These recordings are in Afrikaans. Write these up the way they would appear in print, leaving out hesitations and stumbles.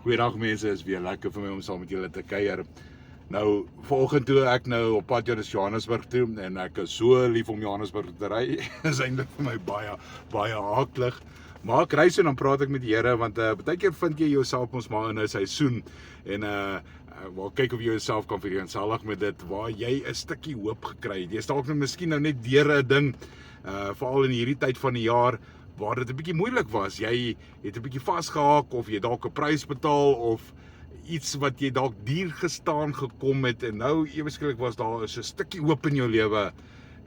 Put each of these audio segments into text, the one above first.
Goeiedag mense, is weer lekker vir my om saam met julle te kuier. Nou, vanoggend toe ek nou op pad Johannesburg toe en ek is so lief om Johannesburg te ry. Is eintlik vir my baie aklig. Maar ek ry so en dan praat ek met die Here want baie keer vind jy jouself ons maar in 'n seisoen en kyk of jy jouself kan vereensalig met dit waar jy 'n stukkie hoop gekry het. Jy's dalk nou miskien nou net deur 'n ding, veral in hierdie tyd van die jaar waar dit 'n bietjie moeilik was. Jy het 'n bietjie vasgehaak of jy dalk 'n prys betaal of iets wat jy dalk duur gestaan gekom het en nou eweskielik was daar 'n stukkie hoop in jou lewe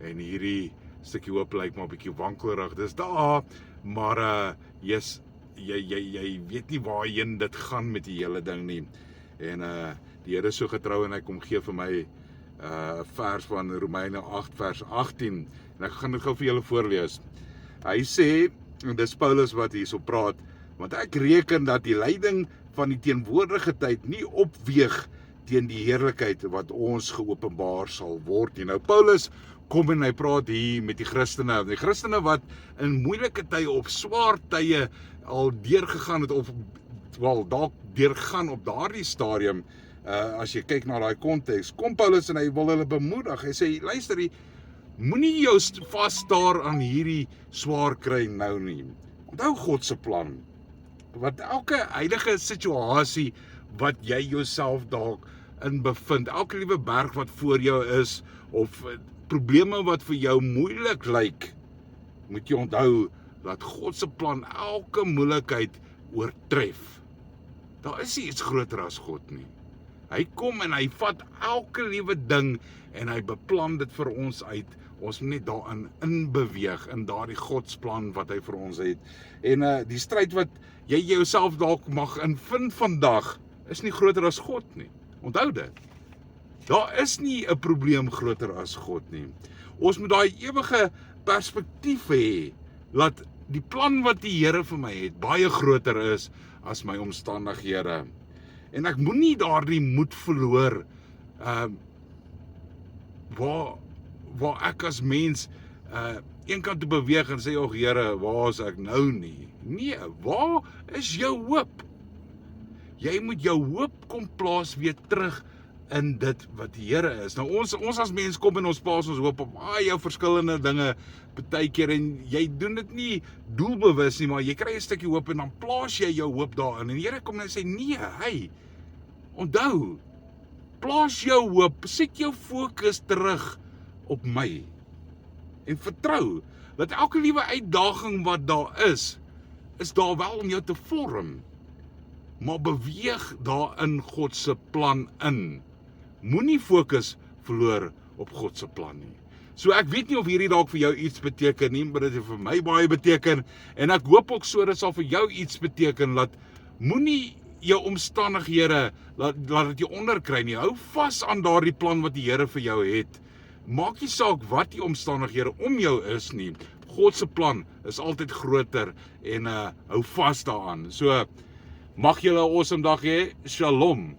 en hierdie stukkie hoop lyk maar 'n bietjie wankelrig. Dis daar, maar jy weet nie waarheen dit gaan met die hele ding nie. En die Here is so getrou en hy kom gee vir my 'n vers van Romeine 8 vers 18 en ek gaan dit gou vir julle voorlees. Hy sê, en dis Paulus wat hierso praat, want ek reken dat die lyding van die teenwoordige tyd nie opweeg teen die heerlikheid wat ons geopenbaar sal word nie. Nou Paulus kom en hy praat hier met die Christene wat in moeilike tye of swaar tye al deurgegaan het of dalk deurgaan op daardie stadium. As jy kyk na daai konteks, kom Paulus en hy wil hulle bemoedig. Hy sê, luister, moenie jou vasstaar aan hierdie swaar kry nou nie. Onthou God se plan. Wat elke huidige situasie wat jy jouself dalk in bevind, elke liewe berg wat voor jou is of probleme wat vir jou moeilik lyk, moet jy onthou dat God se plan elke moeilikheid oortref. Daar is nie iets groter as God nie. Hy kom en hy vat elke liewe ding en hy beplan dit vir ons uit. Ons moet net daarin inbeweeg in daardie Godsplan wat hy vir ons het. En die stryd wat jy jouself dalk mag invind vandag is nie groter as God nie. Onthou dit. Daar is nie 'n probleem groter as God nie. Ons moet daai ewige perspektief hê dat die plan wat die Here vir my het baie groter is as my omstandighede. En ek moenie daardie moed verloor waar ek as mens een kant toe beweeg en sê, "O Here, waar is ek nou nie?" Nee, waar is jou hoop? Jy moet jou hoop kom plaas weer terug in dit wat die Here is. Nou ons as mens kom en ons plaas ons hoop op jou verskillende dinge baie keer en jy doen dit nie doelbewus nie, maar jy kry 'n stukkie hoop en dan plaas jy jou hoop daarin. En die Here kom en sê, "Nee, onthou, plaas jou hoop, sit jou fokus terug op my en vertrou dat elke liewe uitdaging wat daar is daar wel om jou te vorm, maar beweeg daarin God se plan in. Moenie fokus verloor op God se plan nie. So ek weet nie of hierdie dalk vir jou iets beteken nie, maar dit het vir my baie beteken en ek hoop ook so dit sal vir jou iets beteken dat moenie jou omstandighede laat dit jou onderkry nie. Hou vas aan daardie plan wat die Here vir jou het. Maak nie saak wat die omstandighede om jou is nie. God se plan is altyd groter en hou vas daaraan. So mag julle 'n awesome dag hê. Shalom.